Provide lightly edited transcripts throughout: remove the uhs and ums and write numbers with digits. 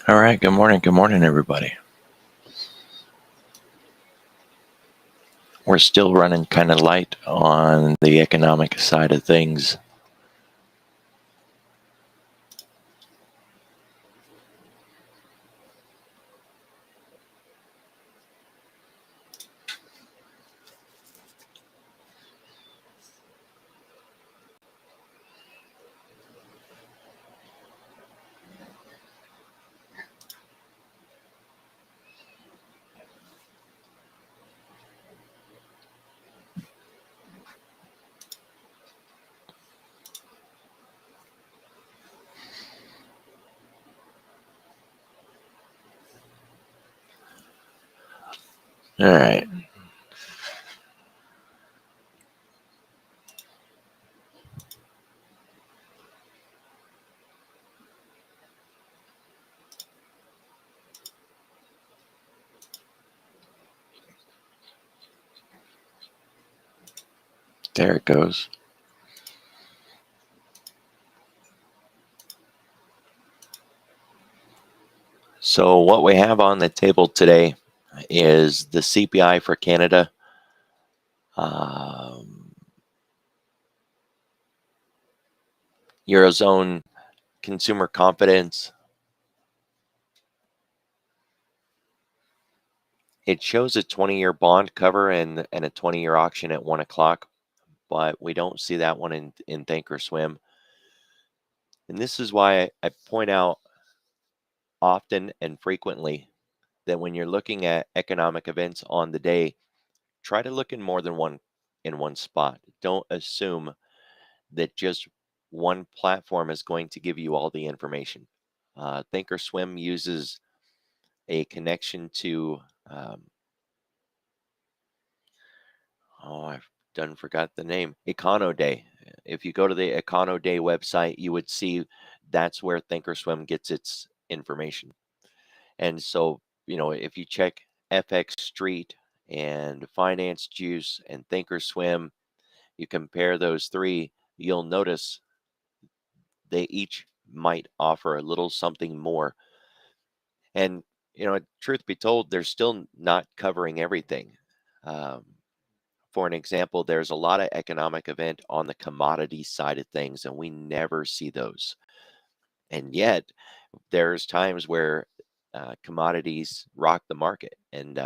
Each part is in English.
All right, good morning, everybody. We're still running kind of light on the economic side of things. All right. There it goes. So what we have on the table today is the CPI for Canada. Eurozone consumer confidence. It shows a 20-year bond cover and a 20-year auction at 1 o'clock, but we don't see that one in Thinkorswim. And this is why I point out often and frequently that when you're looking at economic events on the day, try to look in more than one spot. Don't assume that just one platform is going to give you all the information. Thinkorswim uses a connection to I've done forgot the name, Econoday. If you go to the Econoday website, you would see that's where Thinkorswim gets its information. And so, if you check FX Street and Finance Juice and Thinkorswim, you compare those three, you'll notice they each might offer a little something more. And, truth be told, they're still not covering everything. Um, for an example, there's a lot of economic event on the commodity side of things, and we never see those. And yet, there's times where commodities rock the market, and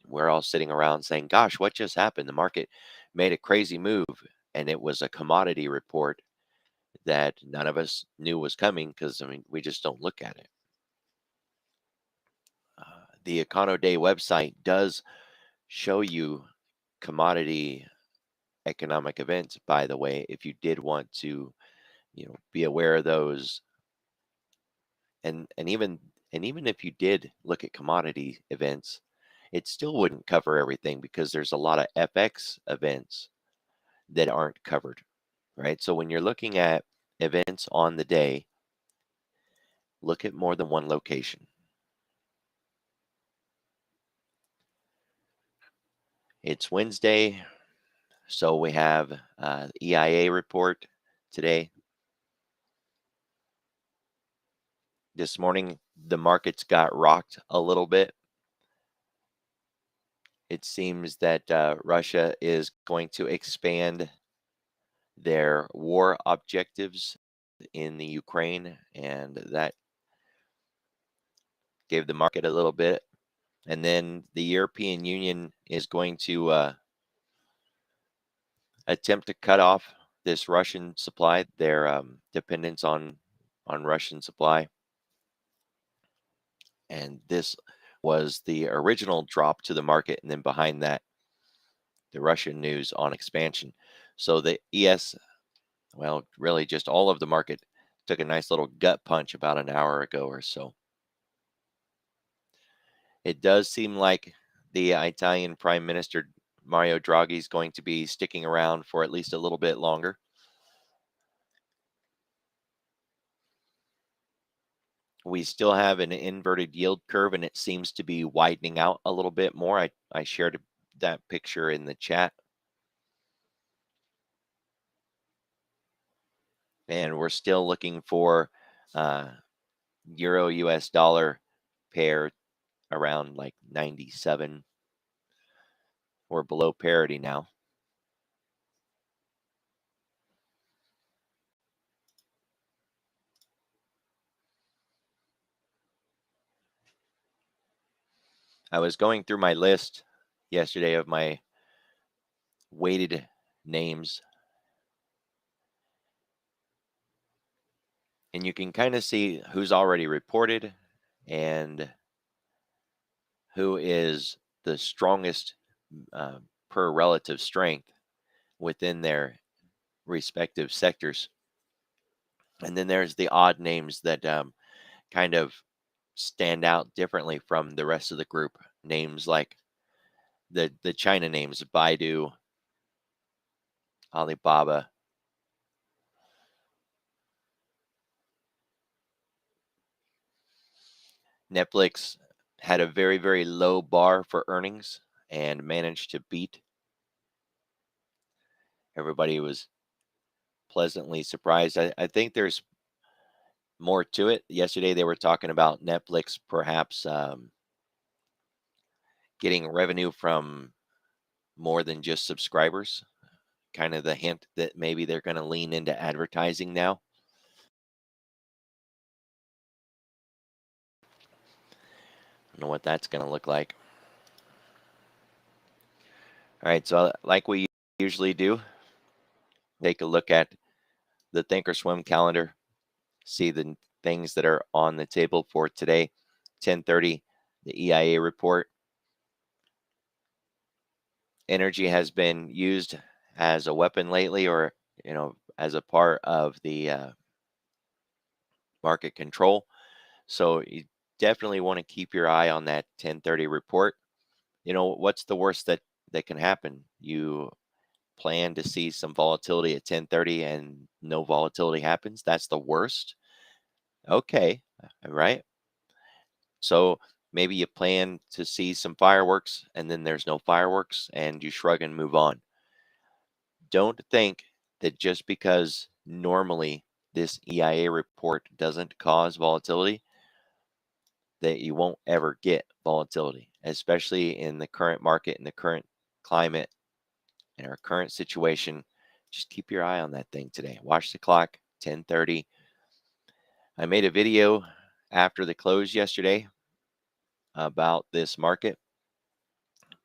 we're all sitting around saying, "Gosh, what just happened? The market made a crazy move," and it was a commodity report that none of us knew was coming because we just don't look at it. The Econoday website does show you commodity economic events, by the way, if you did want to, be aware of those. And even if you did look at commodity events, it still wouldn't cover everything because there's a lot of FX events that aren't covered, right? So when you're looking at events on the day, look at more than one location. It's Wednesday, so we have EIA report today. This morning, the markets got rocked a little bit. It seems that Russia is going to expand their war objectives in the Ukraine, and that gave the market a little bit. And then the European Union is going to attempt to cut off this Russian supply, their dependence on Russian supply. And this was the original drop to the market, and then behind that, the Russian news on expansion. So the ES, well, really just all of the market took a nice little gut punch about an hour ago or so. It does seem like the Italian Prime Minister Mario Draghi is going to be sticking around for at least a little bit longer. We still have an inverted yield curve, and it seems to be widening out a little bit more. I shared that picture in the chat. And we're still looking for Euro US dollar pair around like 97. We're below parity now. I was going through my list yesterday of my weighted names, and you can kind of see who's already reported and who is the strongest per relative strength within their respective sectors. And then there's the odd names that kind of stand out differently from the rest of the group. Names like the China names, Baidu, Alibaba. Netflix had a very, very low bar for earnings and managed to beat. Everybody was pleasantly surprised. I think there's more to it. Yesterday they were talking about Netflix perhaps getting revenue from more than just subscribers. Kind of the hint that maybe they're going to lean into advertising now. I don't know what that's going to look like. All right, so like we usually do, take a look at the Thinkorswim calendar, see the things that are on the table for today. 10:30, the EIA report. Energy has been used as a weapon lately, or as a part of the market control. So you definitely want to keep your eye on that 10:30 report. What's the worst that can happen? You plan to see some volatility at 10:30 and no volatility happens. That's the worst. Okay, all right. So maybe you plan to see some fireworks and then there's no fireworks and you shrug and move on. Don't think that just because normally this EIA report doesn't cause volatility, that you won't ever get volatility, especially in the current market, in the current climate, in our current situation. Just keep your eye on that thing today. Watch the clock, 10:30. I made a video after the close yesterday about this market.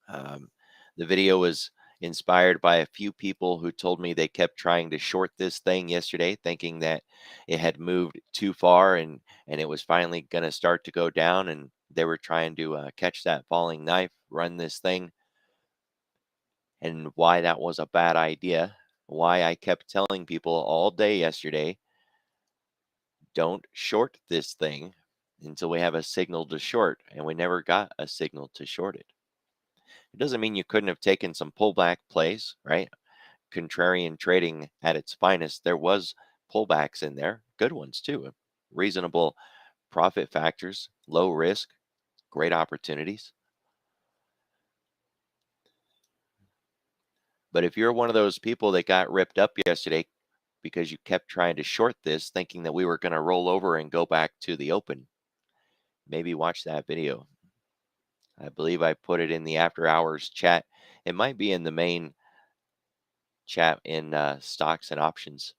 Um, the video was inspired by a few people who told me they kept trying to short this thing yesterday, thinking that it had moved too far and it was finally going to start to go down, and they were trying to catch that falling knife, run this thing, and why that was a bad idea. Why I kept telling people all day yesterday, don't short this thing until we have a signal to short, and we never got a signal to short it. It doesn't mean you couldn't have taken some pullback plays, right? Contrarian trading at its finest. There was pullbacks in there, good ones too. Reasonable profit factors, low risk, great opportunities. But if you're one of those people that got ripped up yesterday because you kept trying to short this, thinking that we were going to roll over and go back to the open, maybe watch that video. I believe I put it in the after hours chat. It might be in the main chat in stocks and options.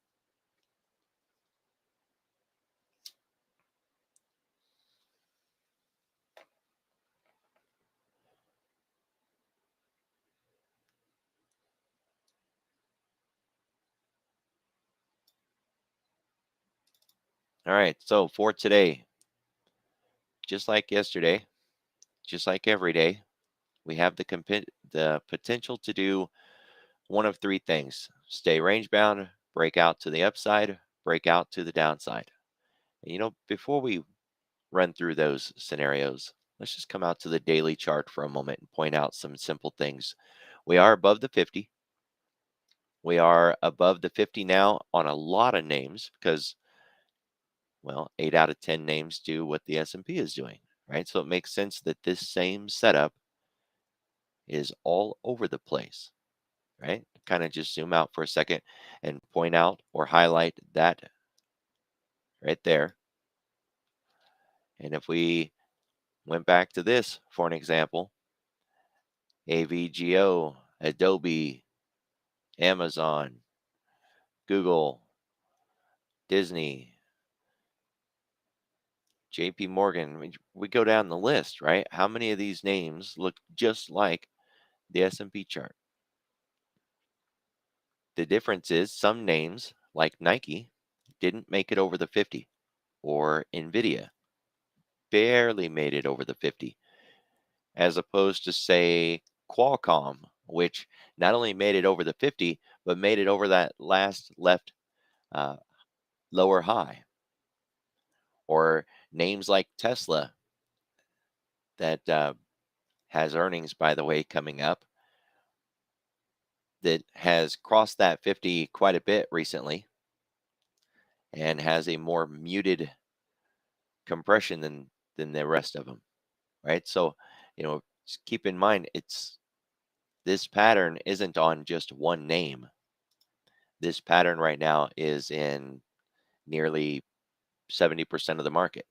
All right, so for today, just like yesterday, just like every day, we have the potential to do one of three things: stay range bound, break out to the upside, break out to the downside. And, before we run through those scenarios, let's just come out to the daily chart for a moment and point out some simple things. We are above the 50. We are above the 50 now on a lot of names because, well, 8 out of 10 names do what the S&P is doing, right? So it makes sense that this same setup is all over the place, right? Kind of just zoom out for a second and point out or highlight that right there. And if we went back to this for an example, AVGO, Adobe, Amazon, Google, Disney, JP Morgan, we go down the list, right? How many of these names look just like the S&P chart? The difference is some names, like Nike, didn't make it over the 50, or Nvidia barely made it over the 50, as opposed to, say, Qualcomm, which not only made it over the 50, but made it over that last left uh, lower high. Or names like Tesla, that has earnings, by the way, coming up, that has crossed that 50 quite a bit recently and has a more muted compression than the rest of them, right? So, just keep in mind, this pattern isn't on just one name. This pattern right now is in nearly 70% of the market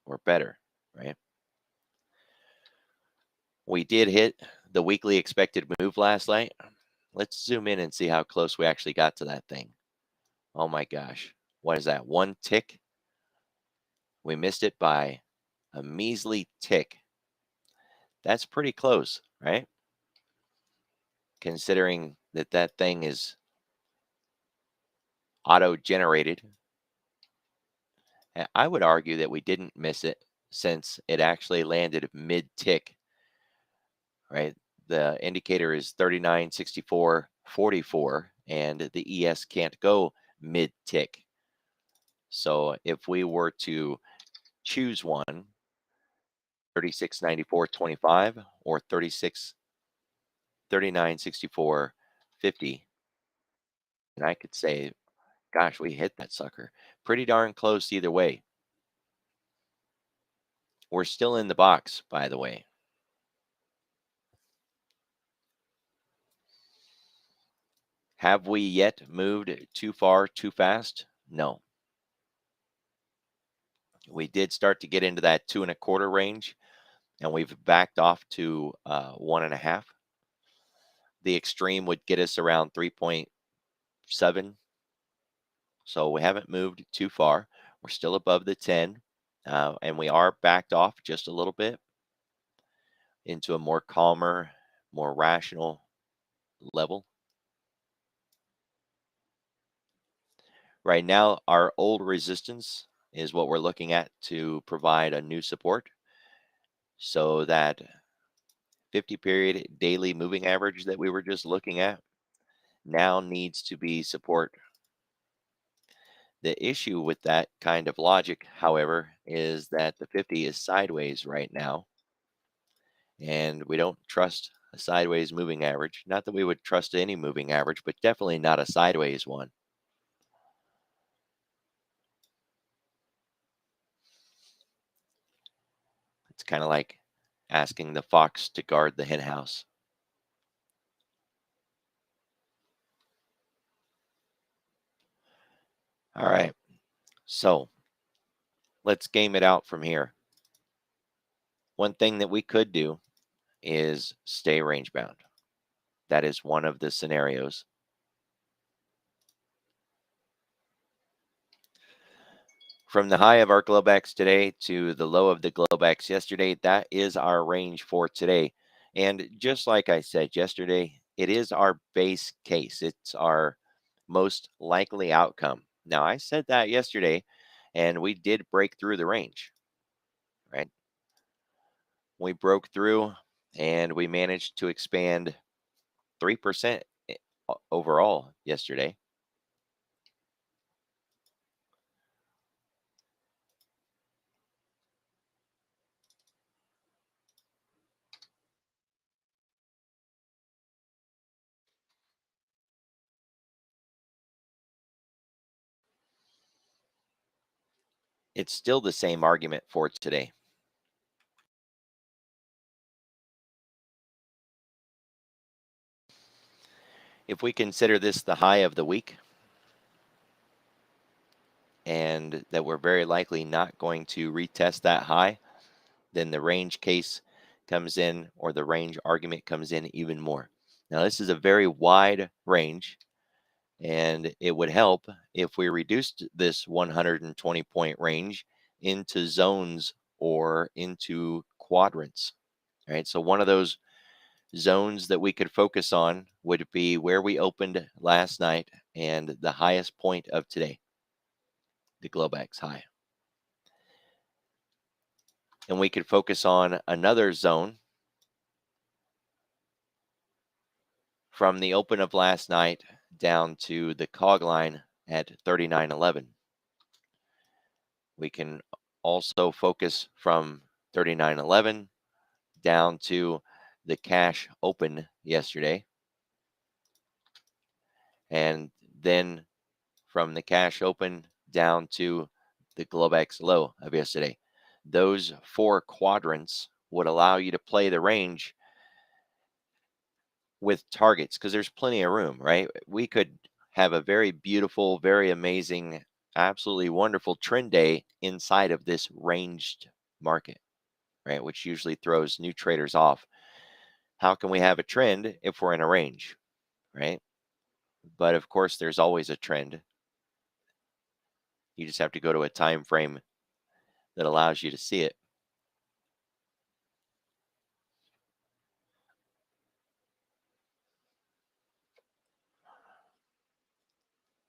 or better, right? We did hit the weekly expected move last night. Let's zoom in and see how close we actually got to that thing. Oh my gosh. What is that? One tick? We missed it by a measly tick. That's pretty close, right? Considering that thing is auto-generated. I would argue that we didn't miss it, since it actually landed mid-tick, right? The indicator is 39.64.44, and the ES can't go mid-tick. So if we were to choose one, 36.94.25 or 39.64.50, and I could say, gosh, we hit that sucker. Pretty darn close either way. We're still in the box, by the way. Have we yet moved too far, too fast? No. We did start to get into that 2.25 range, and we've backed off to 1.5. The extreme would get us around 3.7. So we haven't moved too far. We're still above the 10, and we are backed off just a little bit into a more calmer, more rational level. Right now, our old resistance is what we're looking at to provide a new support. So that 50 period daily moving average that we were just looking at now needs to be support. The issue with that kind of logic, however, is that the 50 is sideways right now, and we don't trust a sideways moving average. Not that we would trust any moving average, but definitely not a sideways one. It's kind of like asking the fox to guard the hen house. All right, so let's game it out from here. One thing that we could do is stay range bound. That is one of the scenarios. From the high of our Globex today to the low of the Globex yesterday, that is our range for today. And just like I said yesterday, it is our base case. It's our most likely outcome. Now, I said that yesterday, and we did break through the range, right? We broke through, and we managed to expand 3% overall yesterday. It's still the same argument for today. If we consider this the high of the week, and that we're very likely not going to retest that high, then the range case comes in, or the range argument comes in even more. Now, this is a very wide range, and it would help if we reduced this 120 point range into zones or into quadrants. All right, so one of those zones that we could focus on would be where we opened last night and the highest point of today, the Globex high. And we could focus on another zone from the open of last night down to the cog line at 39.11. We can also focus from 39.11 down to the cash open yesterday, and then from the cash open down to the Globex low of yesterday. Those four quadrants would allow you to play the range with targets, because there's plenty of room, right? We could have a very beautiful, very amazing, absolutely wonderful trend day inside of this ranged market, right? Which usually throws new traders off. How can we have a trend if we're in a range, right? But of course, there's always a trend. You just have to go to a time frame that allows you to see it.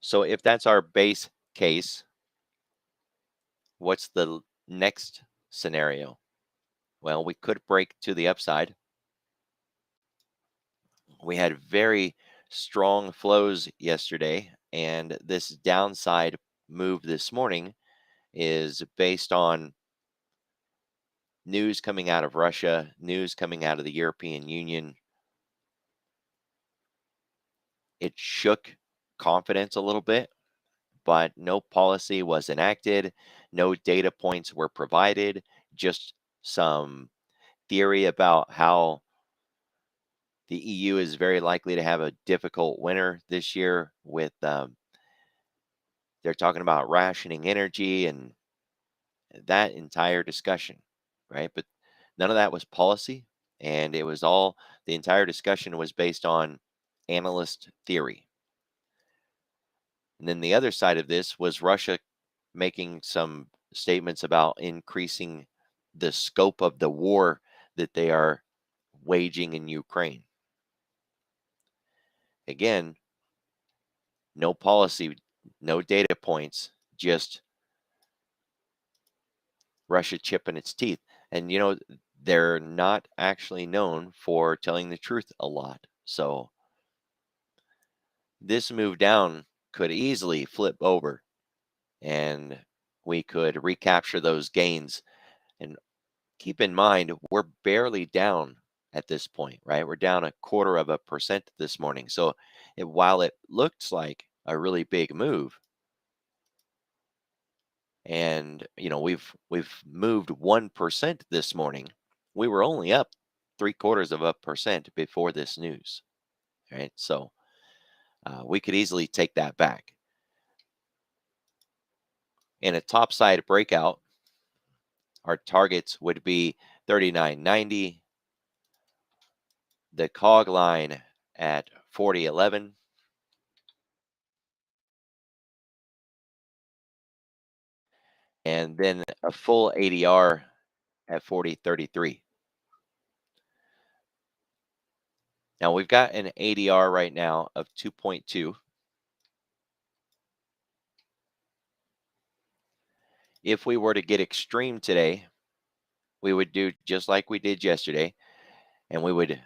So if that's our base case, what's the next scenario? Well, we could break to the upside. We had very strong flows yesterday, and this downside move this morning is based on news coming out of Russia, news coming out of the European Union. It shook confidence a little bit, but no policy was enacted, no data points were provided, just some theory about how the EU is very likely to have a difficult winter this year with they're talking about rationing energy and that entire discussion, right? But none of that was policy, and it was all, the entire discussion was based on analyst theory. And then the other side of this was Russia making some statements about increasing the scope of the war that they are waging in Ukraine. Again, no policy, no data points, just Russia chipping its teeth. And, they're not actually known for telling the truth a lot. So this move down could easily flip over, and we could recapture those gains. And keep in mind, we're barely down at this point, right? We're down 0.25% this morning. So while it looks like a really big move, and we've moved 1% this morning, we were only up 0.75% before this news, right? So we could easily take that back. In a topside breakout, our targets would be 39.90, the cog line at 40.11, and then a full ADR at 40.33. Now we've got an ADR right now of 2.2. If we were to get extreme today, we would do just like we did yesterday, and we would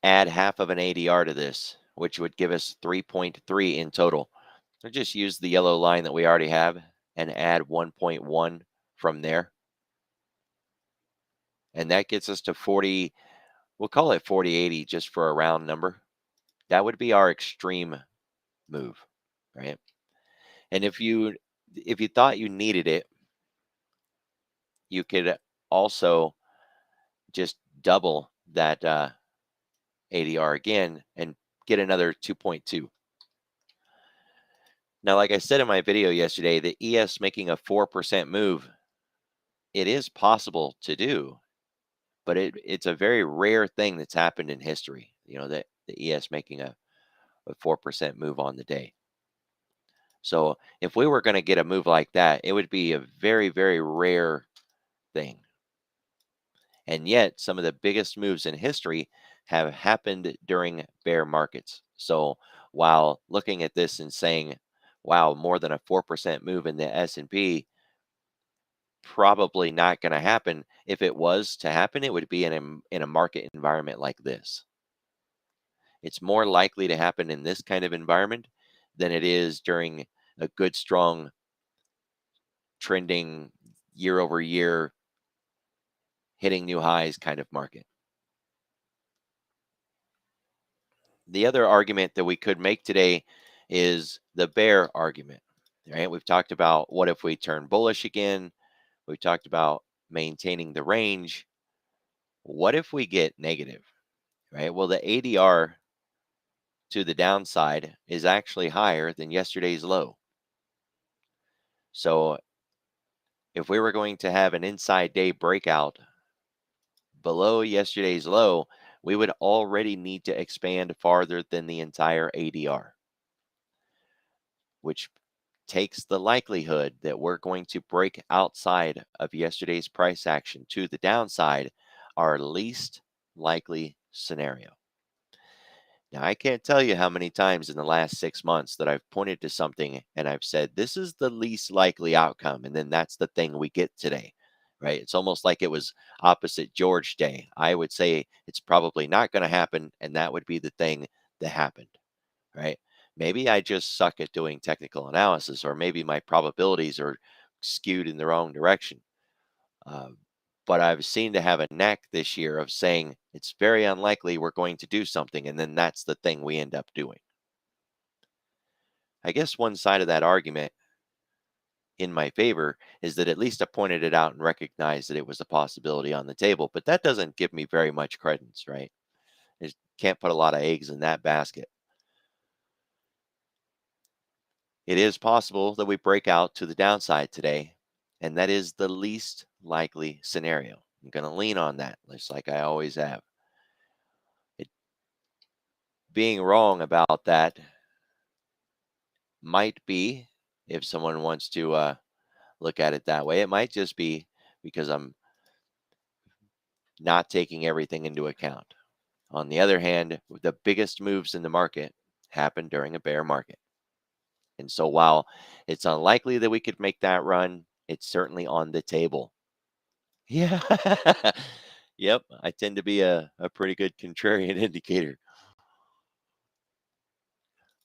add half of an ADR to this, which would give us 3.3 in total. So just use the yellow line that we already have and add 1.1 from there. And that gets us to 40, we'll call it 40.80 just for a round number. That would be our extreme move, right? And if you thought you needed it, you could also just double that ADR again and get another 2.2. Now, like I said in my video yesterday, the ES making a 4% move, it is possible to do, but it's a very rare thing that's happened in history, that the ES making a 4% move on the day. So if we were going to get a move like that, it would be a very, very rare thing. And yet, some of the biggest moves in history have happened during bear markets. So while looking at this and saying, wow, more than a 4% move in the S&P, probably not going to happen. If it was to happen, it would be in a market environment like this. It's more likely to happen in this kind of environment than it is during a good, strong, trending year over year, hitting new highs kind of market. The other argument that we could make today is the bear argument. Right? We've talked about what if we turn bullish again. We've talked about maintaining the range. What if we get negative? Right? Well, the ADR to the downside is actually higher than yesterday's low. So if we were going to have an inside day breakout below yesterday's low, we would already need to expand farther than the entire ADR, which takes the likelihood that we're going to break outside of yesterday's price action to the downside, our least likely scenario. Now, I can't tell you how many times in the last 6 months that I've pointed to something and I've said, this is the least likely outcome. And then that's the thing we get today, right? It's almost like it was opposite George Day. I would say it's probably not going to happen. And that would be the thing that happened, right? Maybe I just suck at doing technical analysis, or maybe my probabilities are skewed in the wrong direction. Uh, but I've seen to have a knack this year of saying it's very unlikely we're going to do something, and then that's the thing we end up doing. I guess one side of that argument in my favor is that at least I pointed it out and recognized that it was a possibility on the table, but that doesn't give me very much credence, right? I can't put a lot of eggs in that basket. It is possible that we break out to the downside today, and that is the least likely scenario. I'm going to lean on that, just like I always have. Being wrong about that might be, if someone wants to look at it that way, it might just be because I'm not taking everything into account. On the other hand, the biggest moves in the market happen during a bear market. And so while it's unlikely that we could make that run, it's certainly on the table. Yeah. Yep. I tend to be a pretty good contrarian indicator.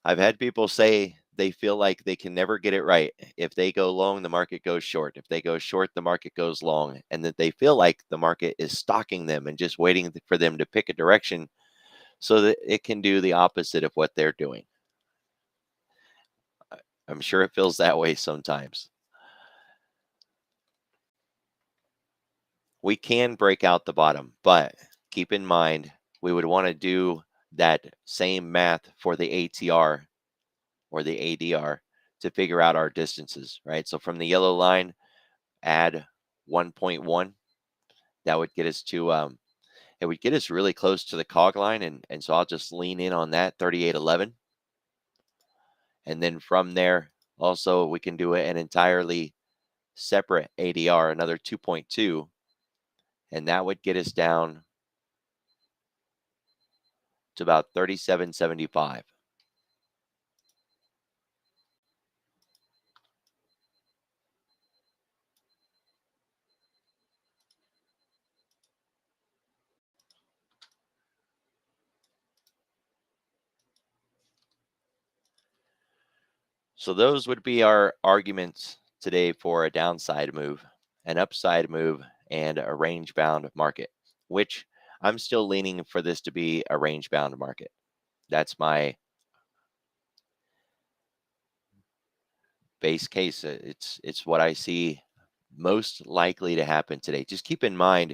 I've had people say they feel like they can never get it right. If they go long, the market goes short. If they go short, the market goes long. And that they feel like the market is stalking them and just waiting for them to pick a direction so that it can do the opposite of what they're doing. I'm sure it feels that way sometimes. We can break out the bottom, but keep in mind, we would want to do that same math for the ATR or the ADR to figure out our distances, right? So from the yellow line, add 1.1. That would get us to it would get us really close to the cog line, and so I'll just lean in on that 38.11. And then from there, also we can do an entirely separate ADR, another 2.2, and that would get us down to about 37.75. So those would be our arguments today for a downside move, an upside move, and a range bound market, which I'm still leaning for this to be a range bound market. That's my base case. It's what I see most likely to happen today. Just keep in mind,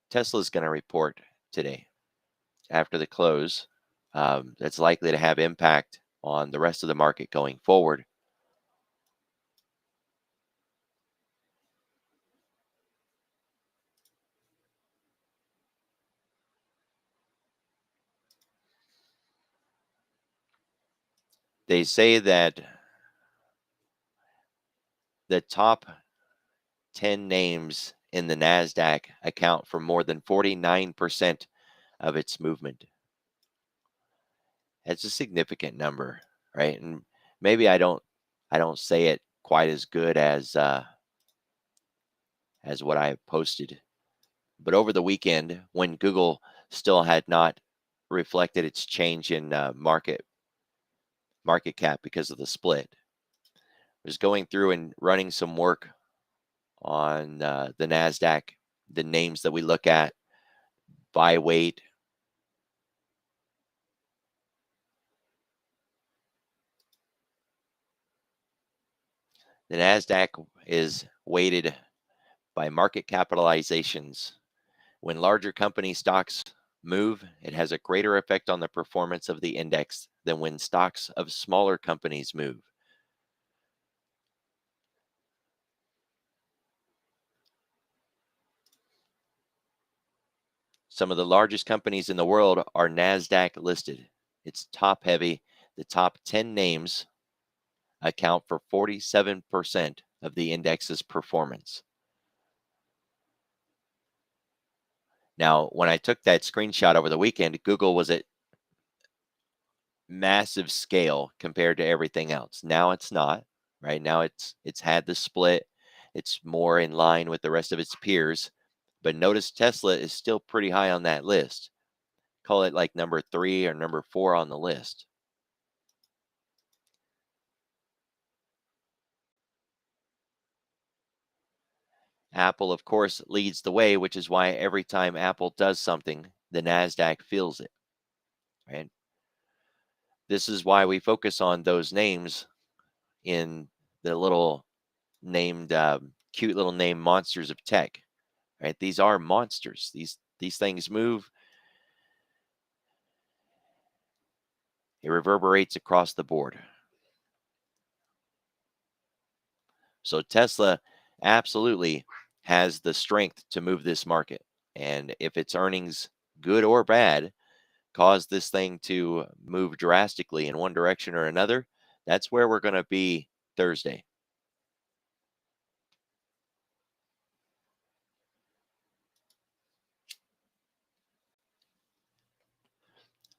Tesla's going to report today after the close. That's likely to have impact on the rest of the market going forward. They say that the top 10 names in the Nasdaq account for more than 49% of its movement. It's a significant number, right? And maybe I don't say it quite as good as what I have posted. But over the weekend, when Google still had not reflected its change in market cap because of the split, I was going through and running some work on the Nasdaq, the names that we look at by weight. The Nasdaq is weighted by market capitalizations. When larger company stocks move, it has a greater effect on the performance of the index than when stocks of smaller companies move. Some of the largest companies in the world are NASDAQ listed. It's top heavy. The top 10 names account for 47% of the index's performance. Now, when I took that screenshot over the weekend, Google was at massive scale compared to everything else. Now it's not, right? Now it's had the split. It's more in line with the rest of its peers. But notice Tesla is still pretty high on that list. Call it like number 3 or number 4 on the list. Apple, of course, leads the way, which is why every time Apple does something, the NASDAQ feels it, right? This is why we focus on those names in the little named, cute little name monsters of tech, right? These are monsters. These things move. It reverberates across the board. So Tesla absolutely has the strength to move this market. And if its earnings, good or bad, cause this thing to move drastically in one direction or another, that's where we're going to be Thursday.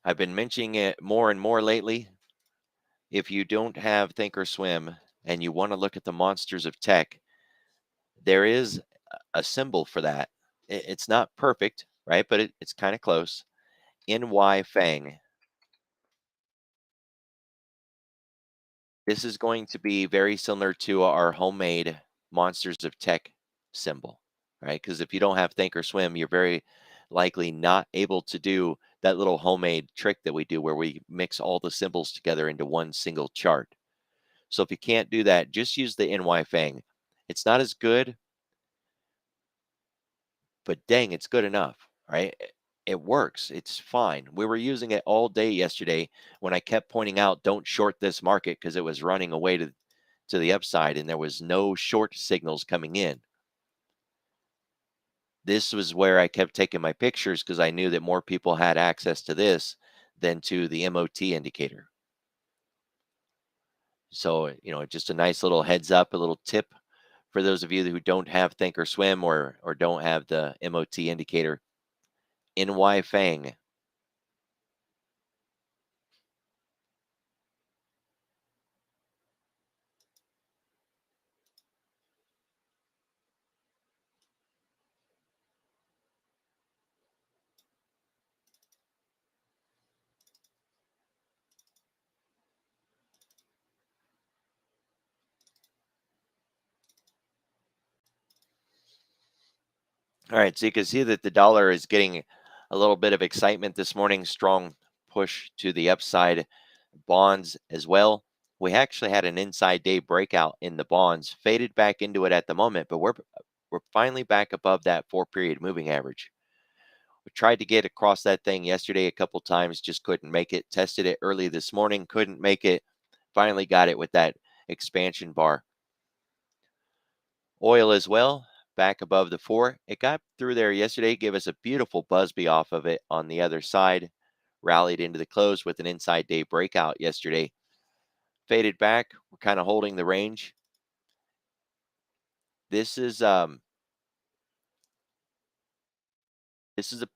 I've been mentioning it more and more lately. If you don't have Thinkorswim and you want to look at the monsters of tech, there is a symbol for that. It's not perfect, right? But it's kind of close. NY Fang. This is going to be very similar to our homemade Monsters of Tech symbol, right? Because if you don't have Thinkorswim, you're very likely not able to do that little homemade trick that we do where we mix all the symbols together into one single chart. So if you can't do that, just use the NY Fang. It's not as good, but dang, it's good enough, right? It works. It's fine. We were using it all day yesterday when I kept pointing out, don't short this market because it was running away to the upside and there was no short signals coming in. This was where I kept taking my pictures because I knew that more people had access to this than to the MOT indicator. So, just a nice little heads up, a little tip for those of you who don't have Thinkorswim or don't have the MOT indicator. NY Fang. All right, so you can see that the dollar is getting a little bit of excitement this morning, strong push to the upside. Bonds as well. We actually had an inside day breakout in the bonds, faded back into it at the moment, but we're finally back above that 4-period moving average. We tried to get across that thing yesterday a couple times, just couldn't make it. Tested it early this morning, couldn't make it. Finally got it with that expansion bar. Oil as well, back above the 4. It got through there yesterday, gave us a beautiful Busby off of it on the other side. Rallied into the close with an inside day breakout yesterday. Faded back. We're kind of holding the range. This is a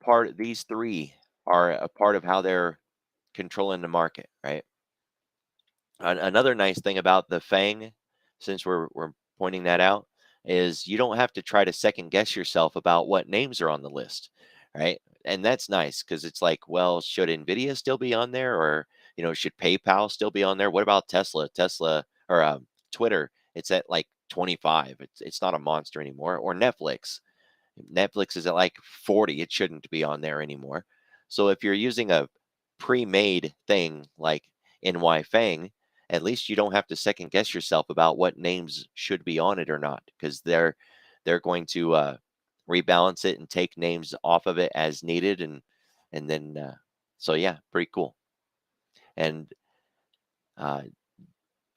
part. These three are a part of how they're controlling the market, right? Another nice thing about the FANG, since we're pointing that out, is you don't have to try to second guess yourself about what names are on the list, right? And that's nice because it's like, well, should Nvidia still be on there, or should PayPal still be on there? What about Tesla? Or Twitter? It's at like 25. It's not a monster anymore. Or Netflix. Netflix is at like 40. It shouldn't be on there anymore. So if you're using a pre-made thing like NY at least you don't have to second guess yourself about what names should be on it or not, because they're going to rebalance it and take names off of it as needed, and then so yeah, pretty cool. And uh,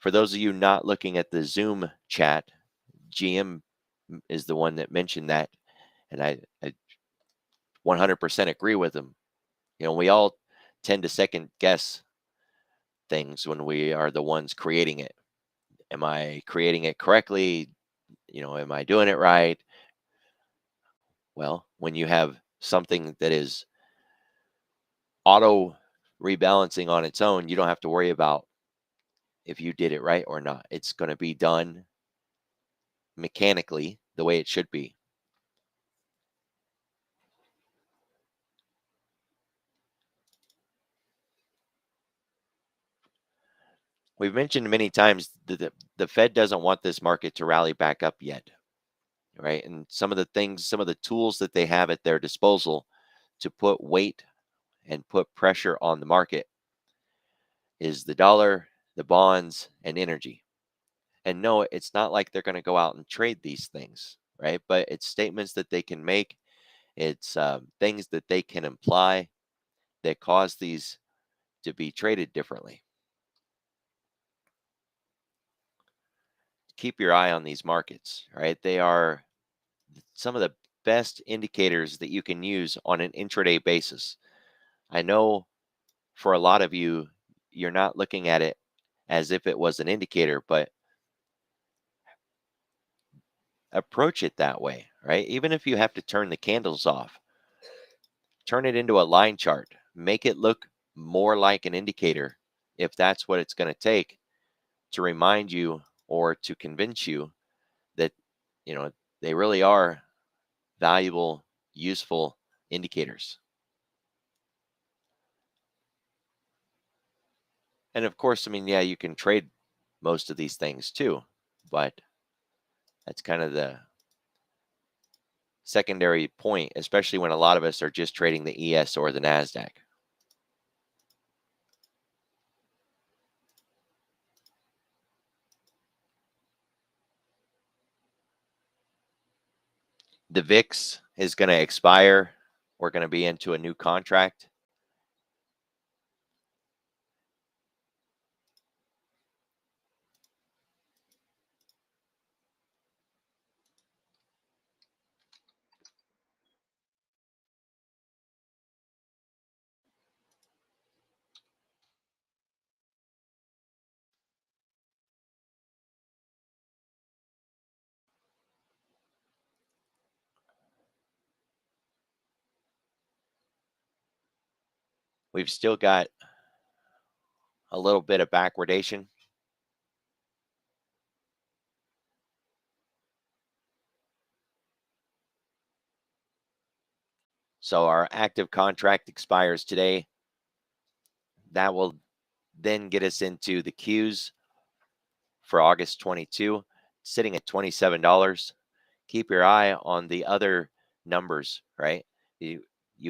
for those of you not looking at the Zoom chat, GM is the one that mentioned that, and I 100% agree with him. We all tend to second guess things when we are the ones creating it. Am I creating it correctly? Am I doing it right? Well, when you have something that is auto rebalancing on its own, you don't have to worry about if you did it right or not. It's going to be done mechanically the way it should be. We've mentioned many times that the Fed doesn't want this market to rally back up yet, right? And some of the tools that they have at their disposal to put weight and put pressure on the market is the dollar, the bonds, and energy. And no, it's not like they're going to go out and trade these things, right? But it's statements that they can make. It's things that they can imply that cause these to be traded differently. Keep your eye on these markets, right? They are some of the best indicators that you can use on an intraday basis. I know for a lot of you, you're not looking at it as if it was an indicator, but approach it that way, right? Even if you have to turn the candles off, turn it into a line chart, make it look more like an indicator if that's what it's going to take to remind you or to convince you that, they really are valuable, useful indicators. And of course, I mean, yeah, you can trade most of these things too, but that's kind of the secondary point, especially when a lot of us are just trading the ES or the Nasdaq. The VIX is going to expire. We're going to be into a new contract. We've still got a little bit of backwardation. So our active contract expires today. That will then get us into the Qs for August 22, sitting at $27. Keep your eye on the other numbers, right? You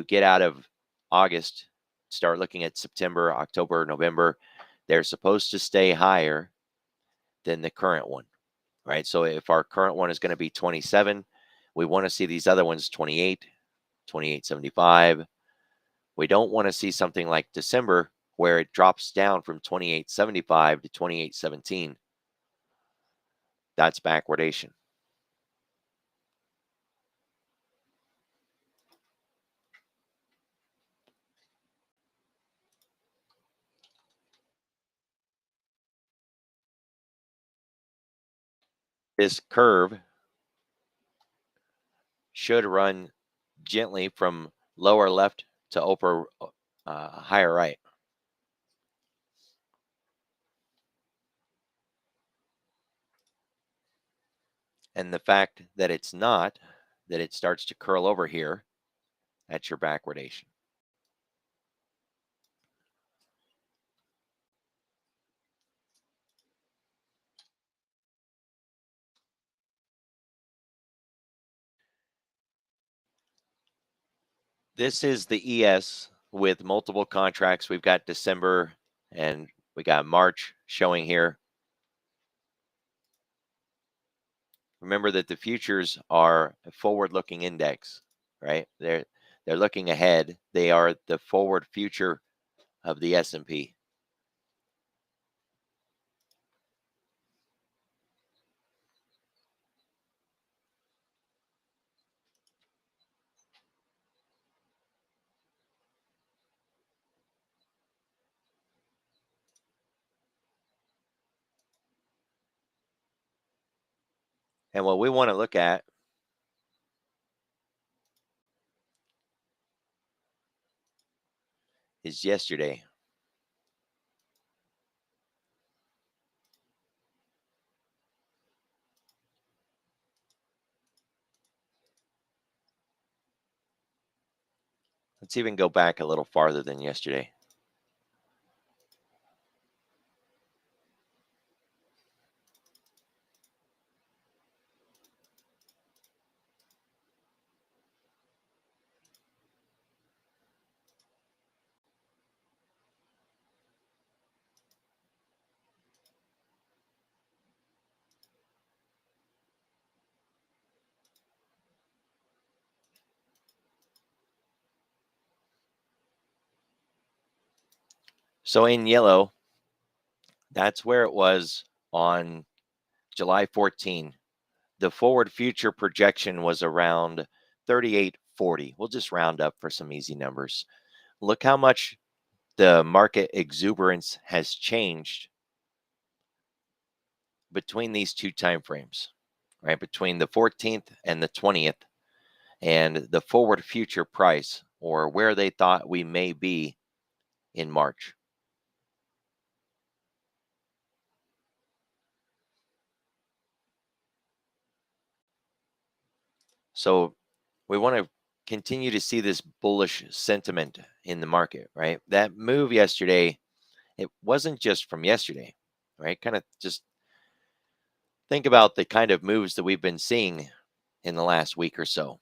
get out of August, start looking at September, October, November. They're supposed to stay higher than the current one, right? So if our current one is going to be 27, we want to see these other ones 28, 28.75. We don't want to see something like December where it drops down from 28.75 to 28.17. That's backwardation. This curve should run gently from lower left to upper higher right. And the fact that it's not, that it starts to curl over here, that's your backwardation. This is the ES with multiple contracts. We've got December and we got March showing here. Remember that the futures are a forward-looking index, right? They're looking ahead. They are the forward future of the S&P. And what we want to look at is yesterday. Let's even go back a little farther than yesterday. So in yellow, that's where it was on July 14. The forward future projection was around 38.40. We'll just round up for some easy numbers. Look how much the market exuberance has changed between these two time frames, right? Between the 14th and the 20th, and the forward future price, or where they thought we may be in March. So we want to continue to see this bullish sentiment in the market, right? That move yesterday, it wasn't just from yesterday, right? Kind of just think about the kind of moves that we've been seeing in the last week or so.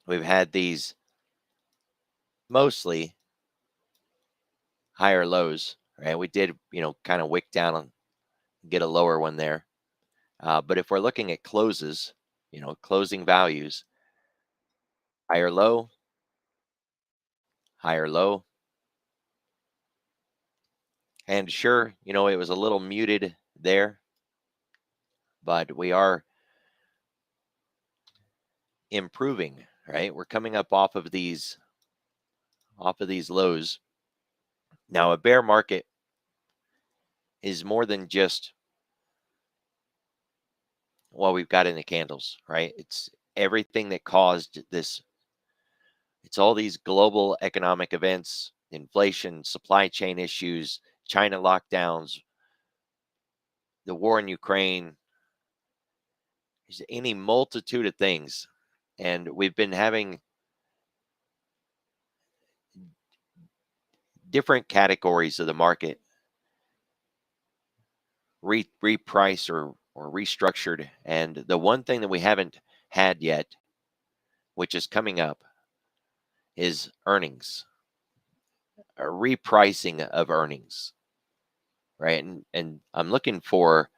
We've had these mostly higher lows, right? We did, kind of wick down and get a lower one there. But if we're looking at closes, closing values, higher low, higher low. And sure, it was a little muted there, but we are improving, right? We're coming up off of these lows. Now, a bear market is more than just what we've got in the candles, right? It's everything that caused this. It's all these global economic events, inflation, supply chain issues, China lockdowns, the war in Ukraine. There's any multitude of things. And we've been having different categories of the market reprice or restructured. And the one thing that we haven't had yet, which is coming up, is earnings, a repricing of earnings, right? And I'm looking for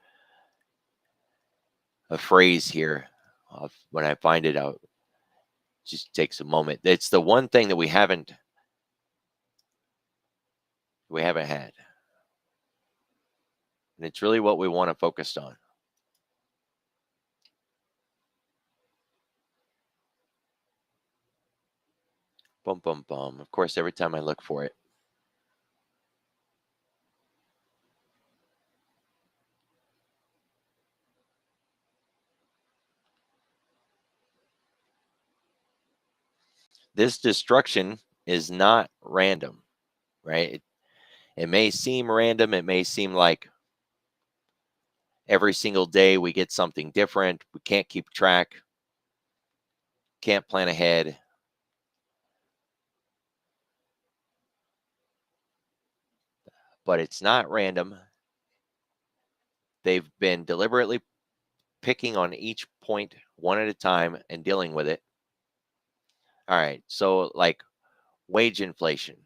a phrase here when I find it out. just takes a moment. It's the one thing that we haven't had. And it's really what we want to focus on. Boom, boom, boom. Of course, every time I look for it. This destruction is not random, right? It may seem random. It may seem like every single day we get something different. We can't keep track, can't plan ahead. But it's not random. They've been deliberately picking on each point one at a time and dealing with it. All right. So, like wage inflation.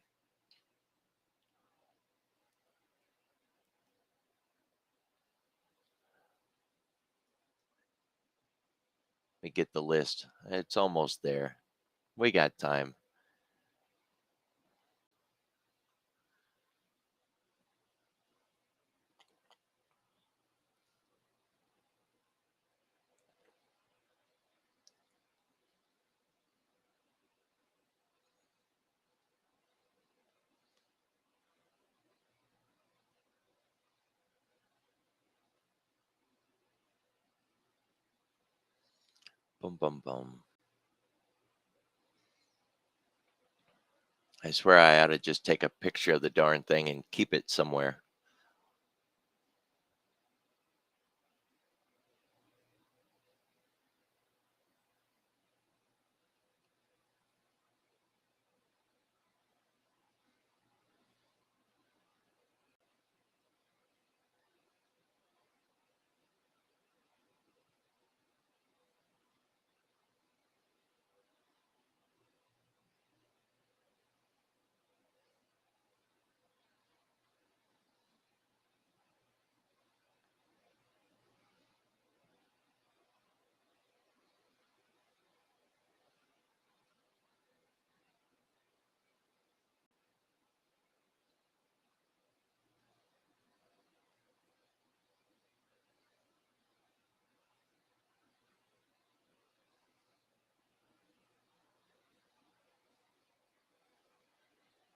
Let me get the list. It's almost there. We got time. Boom, boom, boom. I swear I ought to just take a picture of the darn thing and keep it somewhere.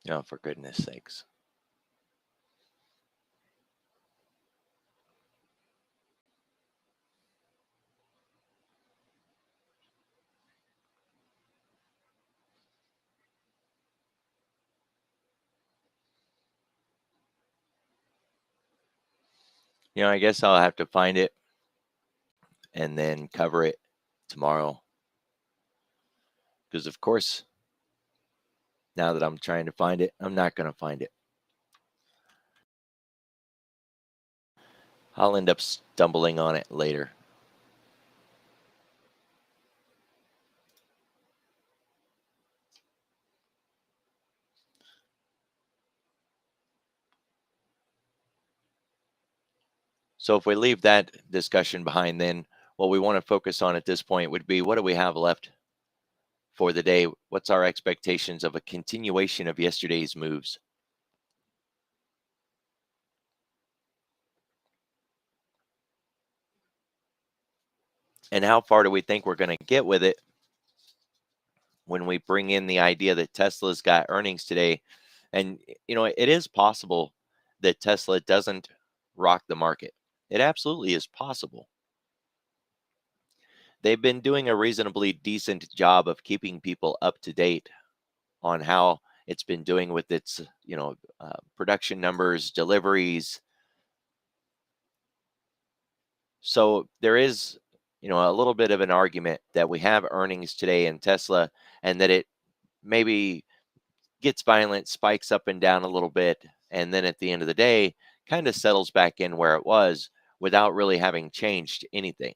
Oh, for goodness sakes. I guess I'll have to find it and then cover it tomorrow. Because, of course, now that I'm trying to find it, I'm not going to find it. I'll end up stumbling on it later. So if we leave that discussion behind, then what we want to focus on at this point would be, what do we have left for the day? What's our expectations of a continuation of yesterday's moves? And how far do we think we're going to get with it when we bring in the idea that Tesla's got earnings today? And, it is possible that Tesla doesn't rock the market. It absolutely is possible. They've been doing a reasonably decent job of keeping people up to date on how it's been doing with its, production numbers, deliveries. So there is, a little bit of an argument that we have earnings today in Tesla, and that it maybe gets violent, spikes up and down a little bit, and then at the end of the day, kind of settles back in where it was without really having changed anything.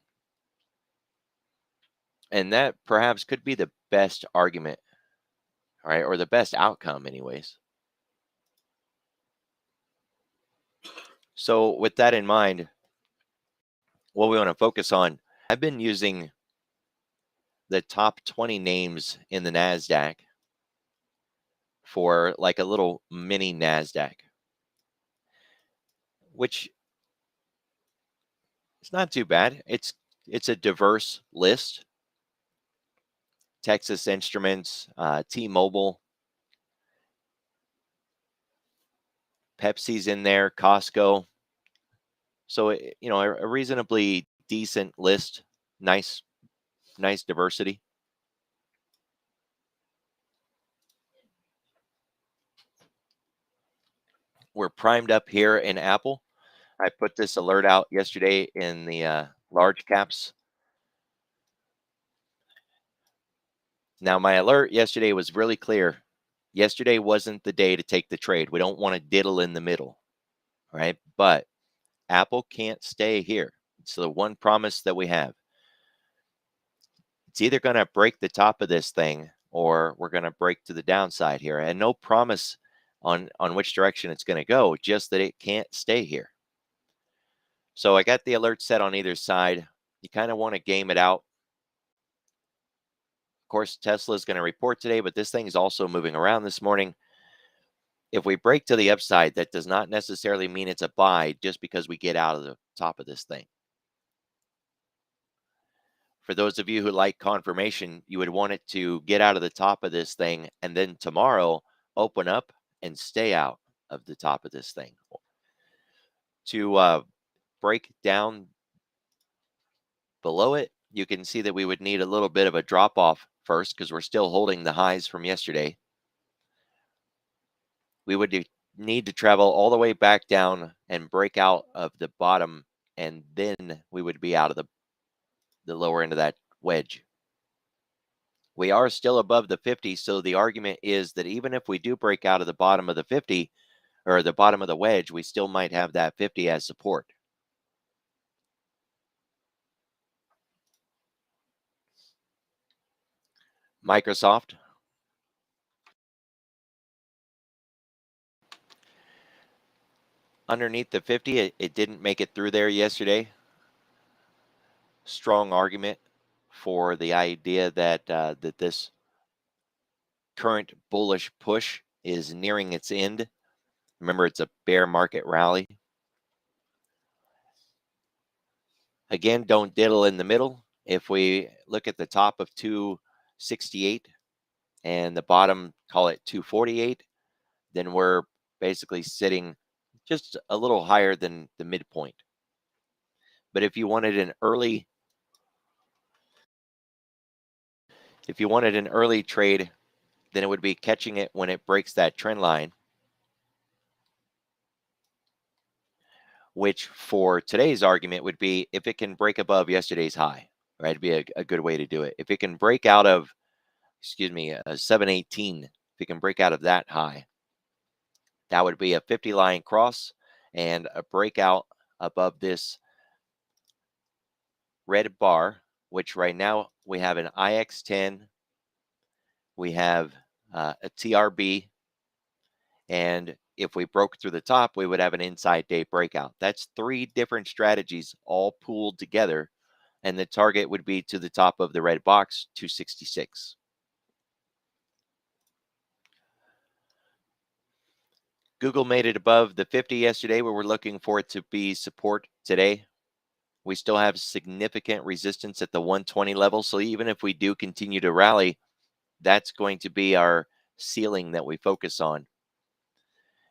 And that perhaps could be the best argument, all right, or the best outcome, anyways. So, with that in mind, what we want to focus on, I've been using the top 20 names in the Nasdaq for like a little mini Nasdaq, which is not too bad. It's a diverse list. Texas Instruments, T-Mobile, Pepsi's in there, Costco. So a reasonably decent list. Nice, nice diversity. We're primed up here in Apple. I put this alert out yesterday in the large caps. Now, my alert yesterday was really clear. Yesterday wasn't the day to take the trade. We don't want to diddle in the middle, right? But Apple can't stay here. It's the one promise that we have. It's either going to break the top of this thing or we're going to break to the downside here. And no promise on which direction it's going to go, just that it can't stay here. So I got the alert set on either side. You kind of want to game it out. Of course, Tesla is going to report today, but this thing is also moving around this morning. If we break to the upside, that does not necessarily mean it's a buy just because we get out of the top of this thing. For those of you who like confirmation, you would want it to get out of the top of this thing and then tomorrow open up and stay out of the top of this thing. To break down below it, you can see that we would need a little bit of a drop off first because we're still holding the highs from yesterday. We would need to travel all the way back down and break out of the bottom, and then we would be out of the lower end of that wedge. We are still above the 50, so the argument is that even if we do break out of the bottom of the 50 or the bottom of the wedge, we still might have that 50 as support. Microsoft. Underneath the 50, it didn't make it through there yesterday. Strong argument for the idea that that this current bullish push is nearing its end. Remember, it's a bear market rally. Again, don't diddle in the middle. If we look at the top of 268 and the bottom, call it 248, then we're basically sitting just a little higher than the midpoint. But if you wanted an early trade, then it would be catching it when it breaks that trend line, which for today's argument would be if it can break above yesterday's high, right? It'd be a good way to do it. If it can break out of, 718, if it can break out of that high, that would be a 50 line cross and a breakout above this red bar, which right now we have an IX10, we have a TRB, and if we broke through the top, we would have an inside day breakout. That's 3 different strategies all pooled together, and the target would be to the top of the red box, 266. Google made it above the 50 yesterday, where we're looking for it to be support today. We still have significant resistance at the 120 level, so even if we do continue to rally, that's going to be our ceiling that we focus on.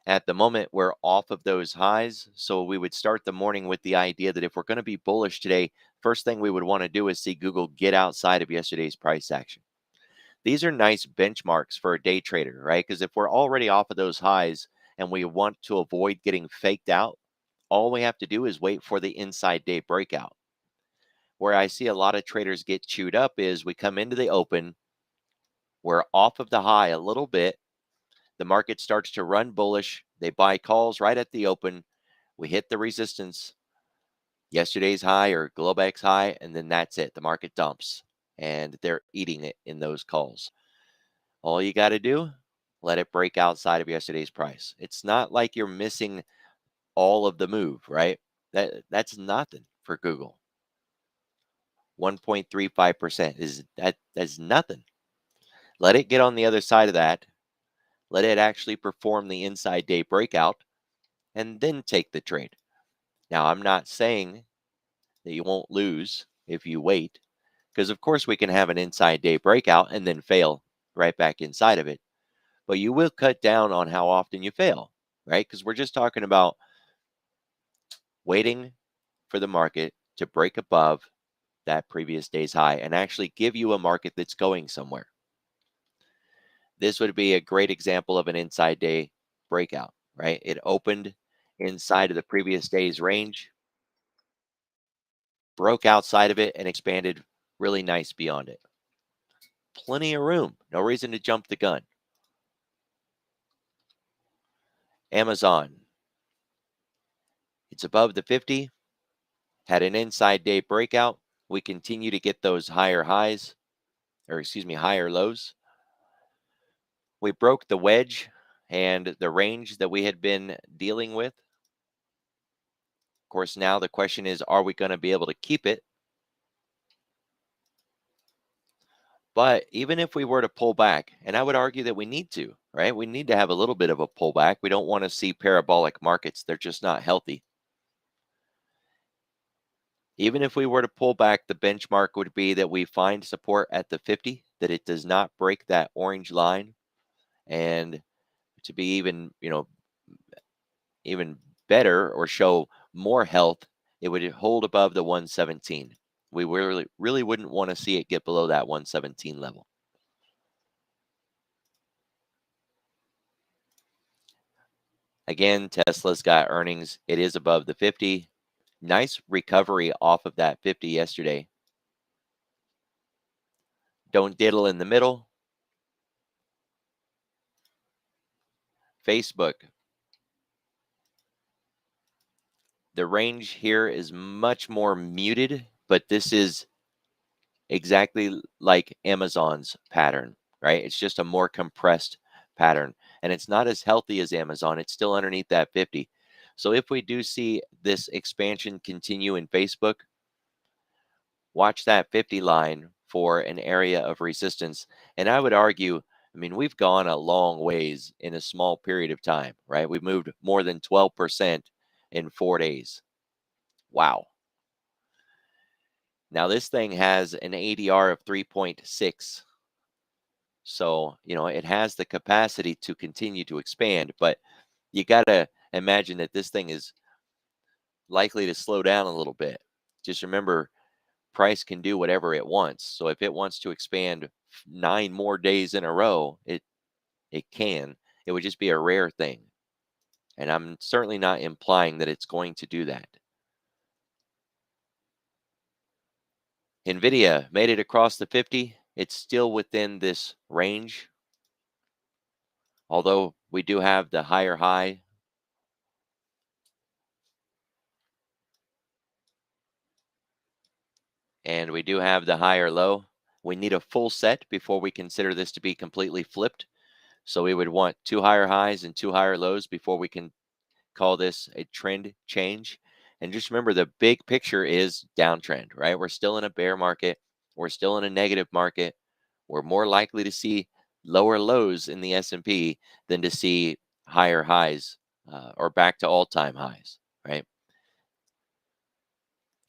At the moment, we're off of those highs, so we would start the morning with the idea that if we're going to be bullish today, first thing we would want to do is see Google get outside of yesterday's price action. These are nice benchmarks for a day trader, right? Because if we're already off of those highs and we want to avoid getting faked out, all we have to do is wait for the inside day breakout. Where I see a lot of traders get chewed up is we come into the open, we're off of the high a little bit, the market starts to run bullish, they buy calls right at the open, we hit the resistance, yesterday's high or Globex high, and then that's it. The market dumps, and they're eating it in those calls. All you got to do, let it break outside of yesterday's price. It's not like you're missing all of the move, right? That's nothing for Google. 1.35% that's nothing. Let it get on the other side of that. Let it actually perform the inside day breakout and then take the trade. Now, I'm not saying that you won't lose if you wait, because of course we can have an inside day breakout and then fail right back inside of it. But you will cut down on how often you fail, right? Because we're just talking about waiting for the market to break above that previous day's high and actually give you a market that's going somewhere. This would be a great example of an inside day breakout, right? It opened inside of the previous day's range, broke outside of it, and expanded really nice beyond it. Plenty of room. No reason to jump the gun. Amazon. It's above the 50. Had an inside day breakout. We continue to get those higher highs, or excuse me, higher lows. We broke the wedge and the range that we had been dealing with. Of course, now the question is, are we going to be able to keep it? But even if we were to pull back, and I would argue that we need to, right? We need to have a little bit of a pullback. We don't want to see parabolic markets. They're just not healthy. Even if we were to pull back, the benchmark would be that we find support at the 50, that it does not break that orange line. And to be even, even better or show more health, it would hold above the 117. We really wouldn't want to see it get below that 117 level. Again, Tesla's got earnings. It is above the 50. Nice recovery off of that 50 yesterday. Don't diddle in the middle. Facebook. The range here is much more muted, but this is exactly like Amazon's pattern, right? It's just a more compressed pattern, and it's not as healthy as Amazon. It's still underneath that 50. So if we do see this expansion continue in Facebook, watch that 50 line for an area of resistance. And I would argue, I mean, we've gone a long ways in a small period of time, right? We've moved more than 12% in 4 days. Wow. Now this thing has an ADR of 3.6. So, it has the capacity to continue to expand, but you got to imagine that this thing is likely to slow down a little bit. Just remember, price can do whatever it wants. So if it wants to expand 9 more days in a row, it can. It would just be a rare thing. And I'm certainly not implying that it's going to do that. Nvidia made it across the 50. It's still within this range. Although we do have the higher high. And we do have the higher low. We need a full set before we consider this to be completely flipped. So we would want 2 higher highs and 2 higher lows before we can call this a trend change. And just remember, the big picture is downtrend, right? We're still in a bear market. We're still in a negative market. We're more likely to see lower lows in the S&P than to see higher highs or back to all-time highs, right?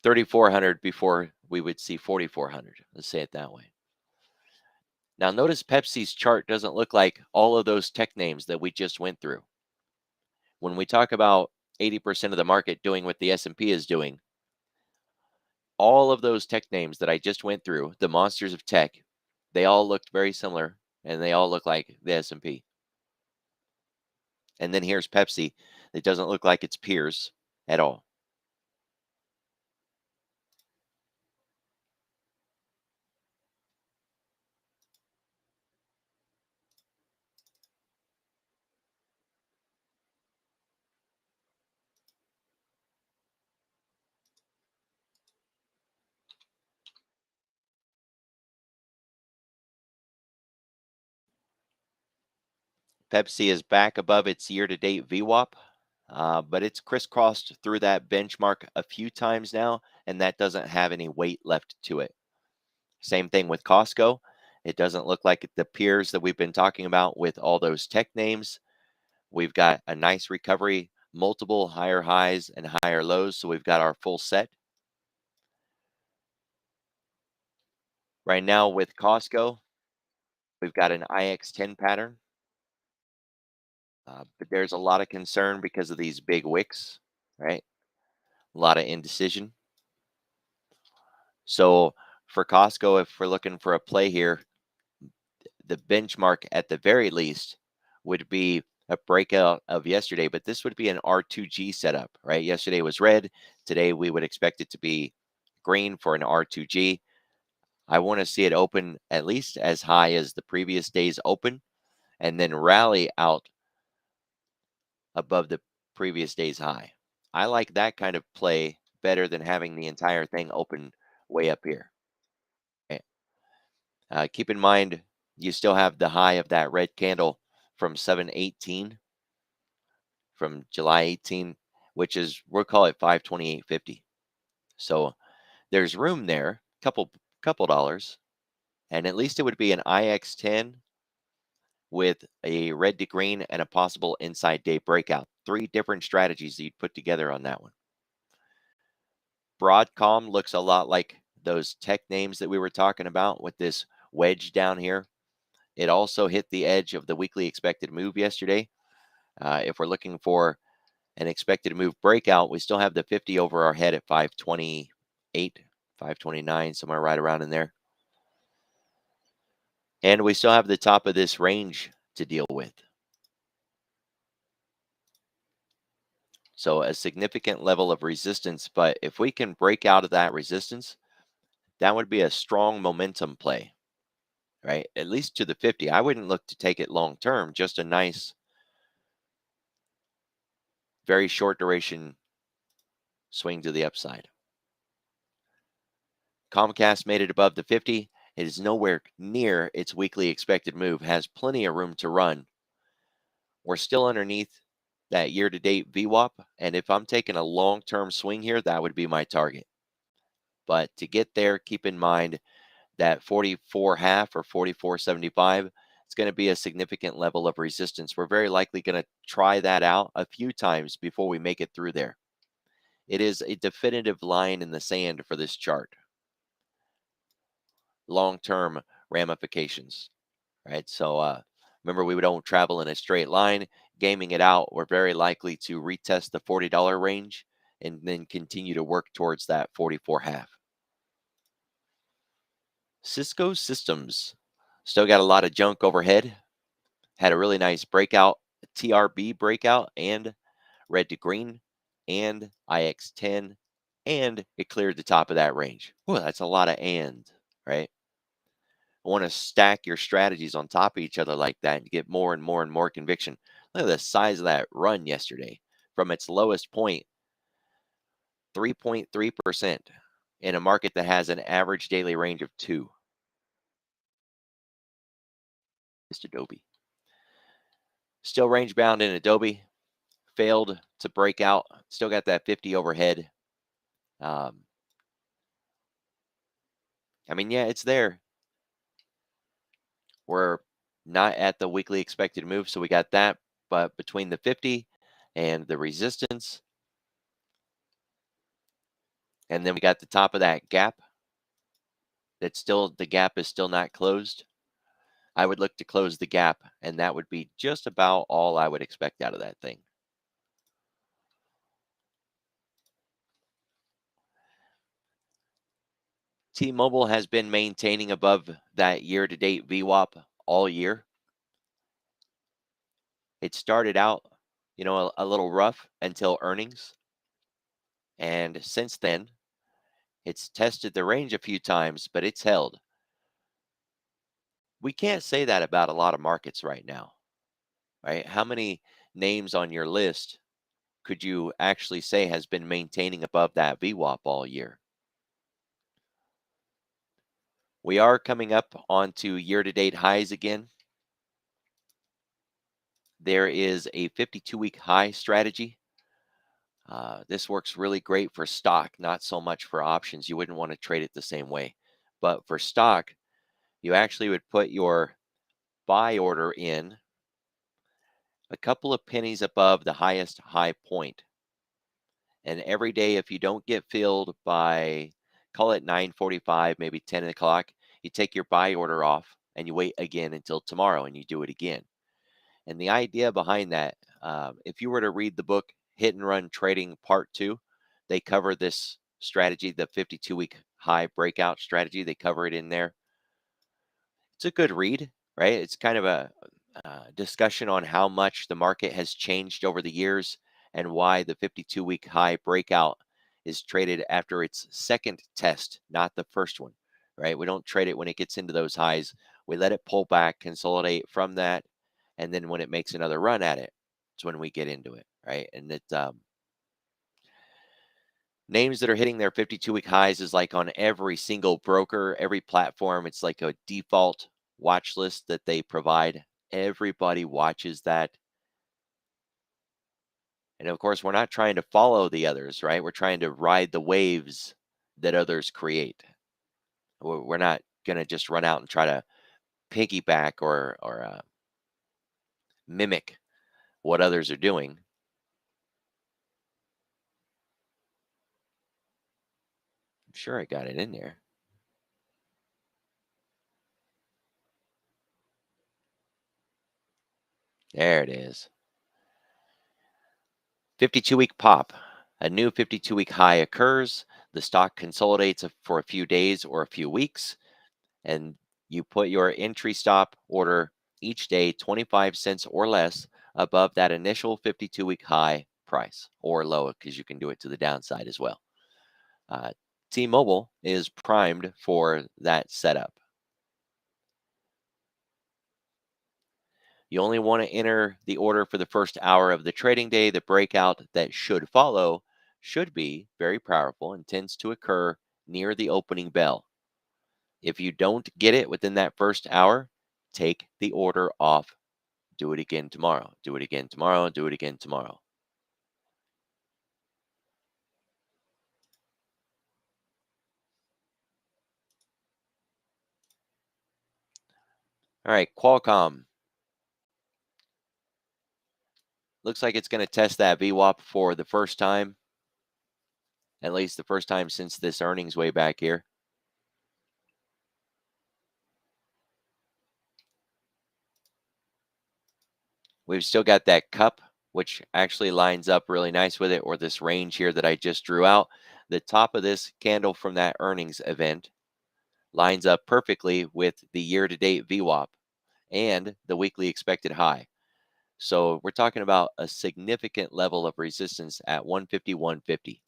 3,400 before we would see 4,400. Let's say it that way. Now, notice Pepsi's chart doesn't look like all of those tech names that we just went through. When we talk about 80% of the market doing what the S&P is doing, all of those tech names that I just went through, the monsters of tech, they all looked very similar, and they all look like the S&P. And then here's Pepsi. It doesn't look like its peers at all. Pepsi is back above its year-to-date VWAP, but it's crisscrossed through that benchmark a few times now, and that doesn't have any weight left to it. Same thing with Costco. It doesn't look like the peers that we've been talking about with all those tech names. We've got a nice recovery, multiple higher highs and higher lows. So we've got our full set. Right now with Costco, we've got an IX10 pattern, but there's a lot of concern because of these big wicks, right? A lot of indecision. So for Costco, if we're looking for a play here, the benchmark at the very least would be a breakout of yesterday, but this would be an R2G setup, right? Yesterday was red. Today we would expect it to be green for an R2G. I want to see it open at least as high as the previous day's open and then rally out above the previous day's high. I like that kind of play better than having the entire thing open way up here. Okay. Keep in mind, you still have the high of that red candle from 718 from July 18, which is, we'll call it 528.50. So there's room there, couple dollars, and at least it would be an IX10 with a red to green and a possible inside day breakout. Three different strategies that you'd put together on that one. Broadcom looks a lot like those tech names that we were talking about with this wedge down here. It also hit the edge of the weekly expected move yesterday. If we're looking for an expected move breakout, we still have the 50 over our head at 528, 529, somewhere right around in there. And we still have the top of this range to deal with. So a significant level of resistance, but if we can break out of that resistance, that would be a strong momentum play, right? At least to the 50. I wouldn't look to take it long term, just a nice, very short duration swing to the upside. Comcast made it above the 50. It is nowhere near its weekly expected move, has plenty of room to run. We're still underneath that year-to-date VWAP, and if I'm taking a long-term swing here, that would be my target. But to get there, keep in mind that 44.5 or 44.75, it's going to be a significant level of resistance. We're very likely going to try that out a few times before we make it through there. It is a definitive line in the sand for this chart. Long-term ramifications, right? So remember, we don't travel in a straight line. Gaming it out, we're very likely to retest the $40 range and then continue to work towards that 44.5. Cisco Systems still got a lot of junk overhead. Had a really nice breakout, TRB breakout, and red to green, and IX10, and it cleared the top of that range. Well, that's a lot of right? I want to stack your strategies on top of each other like that and get more and more and more conviction. Look at the size of that run yesterday from its lowest point, 3.3% in a market that has an average daily range of 2. Just Adobe. Still range bound in Adobe. Failed to break out. Still got that 50 overhead. I mean, yeah, it's there. We're not at the weekly expected move, so we got that. But between the 50 and the resistance, and then we got the top of that gap, that's still, the gap is still not closed. I would look to close the gap, and that would be just about all I would expect out of that thing. T-Mobile has been maintaining above that year-to-date VWAP all year. It started out, a little rough until earnings. And since then, it's tested the range a few times, but it's held. We can't say that about a lot of markets right now, right? How many names on your list could you actually say has been maintaining above that VWAP all year? We are coming up onto year-to-date highs again. There is a 52-week high strategy. This works really great for stock, not so much for options. You wouldn't want to trade it the same way. But for stock, you actually would put your buy order in a couple of pennies above the highest high point. And every day, if you don't get filled by, call it 9:45, maybe 10 o'clock, you take your buy order off and you wait again until tomorrow and you do it again. And the idea behind that, if you were to read the book Hit and Run Trading Part 2, they cover this strategy, the 52-week high breakout strategy. They cover it in there. It's a good read, right? It's kind of a discussion on how much the market has changed over the years and why the 52-week high breakout is traded after its second test, not the first one, right? We don't trade it when it gets into those highs. We let it pull back, consolidate from that, and then when it makes another run at it, it's when we get into it, right? And it names that are hitting their 52-week highs is like on every single broker, every platform. It's like a default watch list that they provide. Everybody watches that. And of course, we're not trying to follow the others, right? We're trying to ride the waves that others create. We're not going to just run out and try to piggyback or mimic what others are doing. I'm sure I got it in there. There it is. 52-week pop. A new 52-week high occurs. The stock consolidates for a few days or a few weeks, and you put your entry stop order each day 25 cents or less above that initial 52-week high price or low, because you can do it to the downside as well. T-Mobile is primed for that setup. You only want to enter the order for the first hour of the trading day. The breakout that should follow should be very powerful and tends to occur near the opening bell. If you don't get it within that first hour, take the order off. Do it again tomorrow. Do it again tomorrow. Do it again tomorrow. All right, Qualcomm. Looks like it's going to test that VWAP for the first time, at least the first time since this earnings way back here. We've still got that cup, which actually lines up really nice with it, or this range here that I just drew out. The top of this candle from that earnings event lines up perfectly with the year-to-date VWAP and the weekly expected high. So we're talking about a significant level of resistance at 150.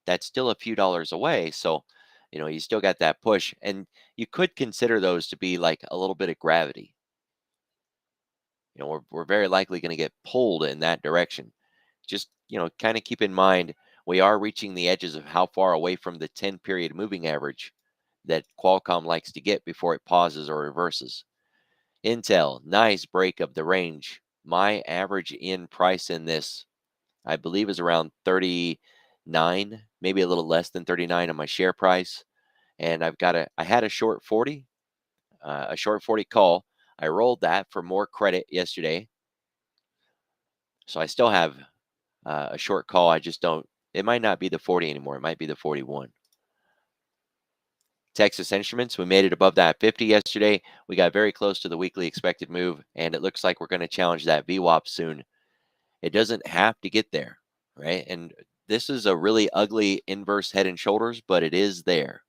That's still a few dollars away. So, you still got that push. And you could consider those to be like a little bit of gravity. We're very likely going to get pulled in that direction. Just, kind of keep in mind we are reaching the edges of how far away from the 10-period moving average that Qualcomm likes to get before it pauses or reverses. Intel, nice break of the range. My average in price in this, I believe, is around 39, maybe a little less than 39 on my share price. And I had a short 40, a short 40 call. I rolled that for more credit yesterday. So I still have a short call. I just don't, it might not be the 40 anymore. It might be the 41. Texas Instruments, we made it above that 50 yesterday. We got very close to the weekly expected move, and it looks like we're going to challenge that VWAP soon. It doesn't have to get there, right? And this is a really ugly inverse head and shoulders, but it is there.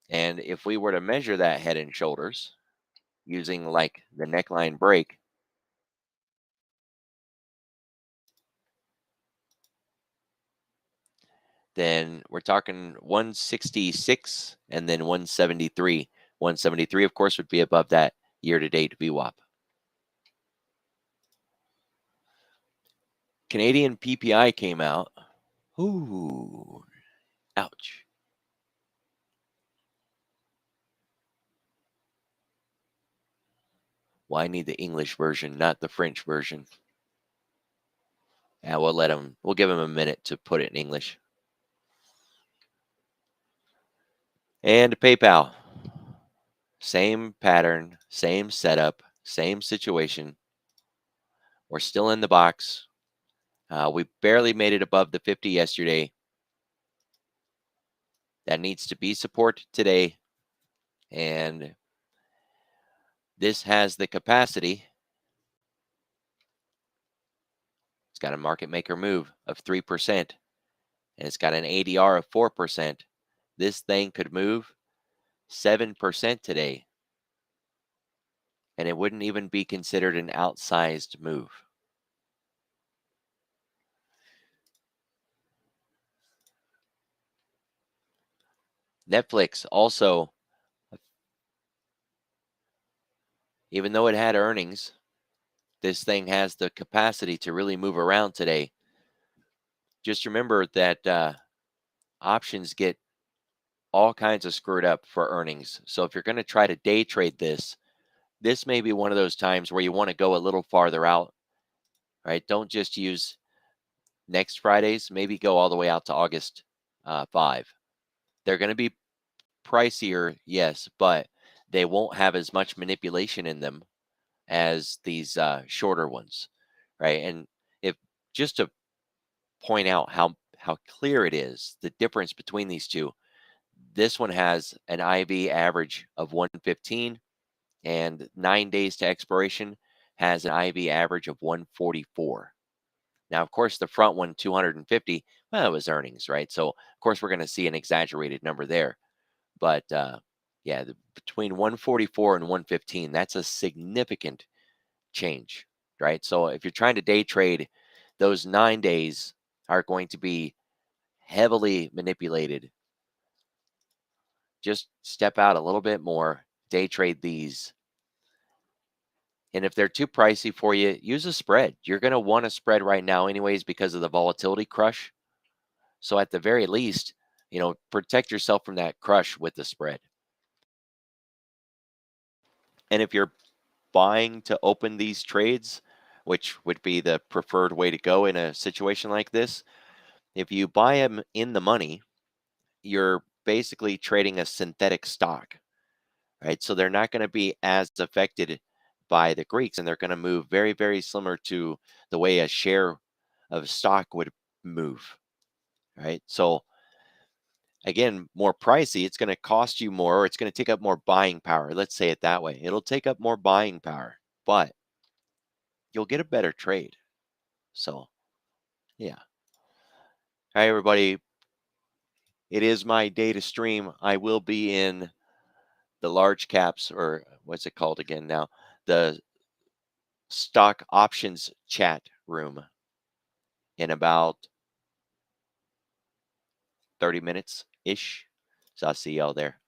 And if we were to measure that head and shoulders using like the neckline break, then we're talking 166 and then 173. 173, of course, would be above that year-to-date VWAP. Canadian PPI came out. Ooh, ouch. Well, I need the English version, not the French version. Yeah, we'll give him a minute to put it in English. And PayPal. Same pattern, same setup, same situation. We're still in the box. We barely made it above the 50 yesterday. That needs to be support today. And this has the capacity. It's got a market maker move of 3%, and it's got an ADR of 4%. This thing could move 7% today, and it wouldn't even be considered an outsized move. Netflix also, even though it had earnings, this thing has the capacity to really move around today. Just remember that options get all kinds of screwed up for earnings. So if you're going to try to day trade this may be one of those times where you want to go a little farther out, right? Don't just use next Fridays, maybe go all the way out to August 5. They're going to be pricier, yes, but they won't have as much manipulation in them as these shorter ones, right? And if just to point out how clear it is, the difference between these two, this one has an IV average of 115, and 9 days to expiration has an IV average of 144. Now, of course, the front one, 250, well, it was earnings, right? So, of course, we're going to see an exaggerated number there. But yeah, between 144 and 115, that's a significant change, right? So, if you're trying to day trade, those 9 days are going to be heavily manipulated. Just step out a little bit more, day trade these. And if they're too pricey for you, use a spread. You're going to want a spread right now, anyways, because of the volatility crush. So at the very least, protect yourself from that crush with the spread. And if you're buying to open these trades, which would be the preferred way to go in a situation like this, if you buy them in the money, you're basically trading a synthetic stock, right? So they're not going to be as affected by the Greeks, and they're going to move very, very similar to the way a share of stock would move, right? So again, more pricey, it's going to cost you more, or it's going to take up more buying power. Let's say it that way. It'll take up more buying power, but you'll get a better trade. So, yeah. Hi, everybody. It is my day to stream. I will be in the large caps, or what's it called again now? The stock options chat room in about 30 minutes ish. So I'll see y'all there.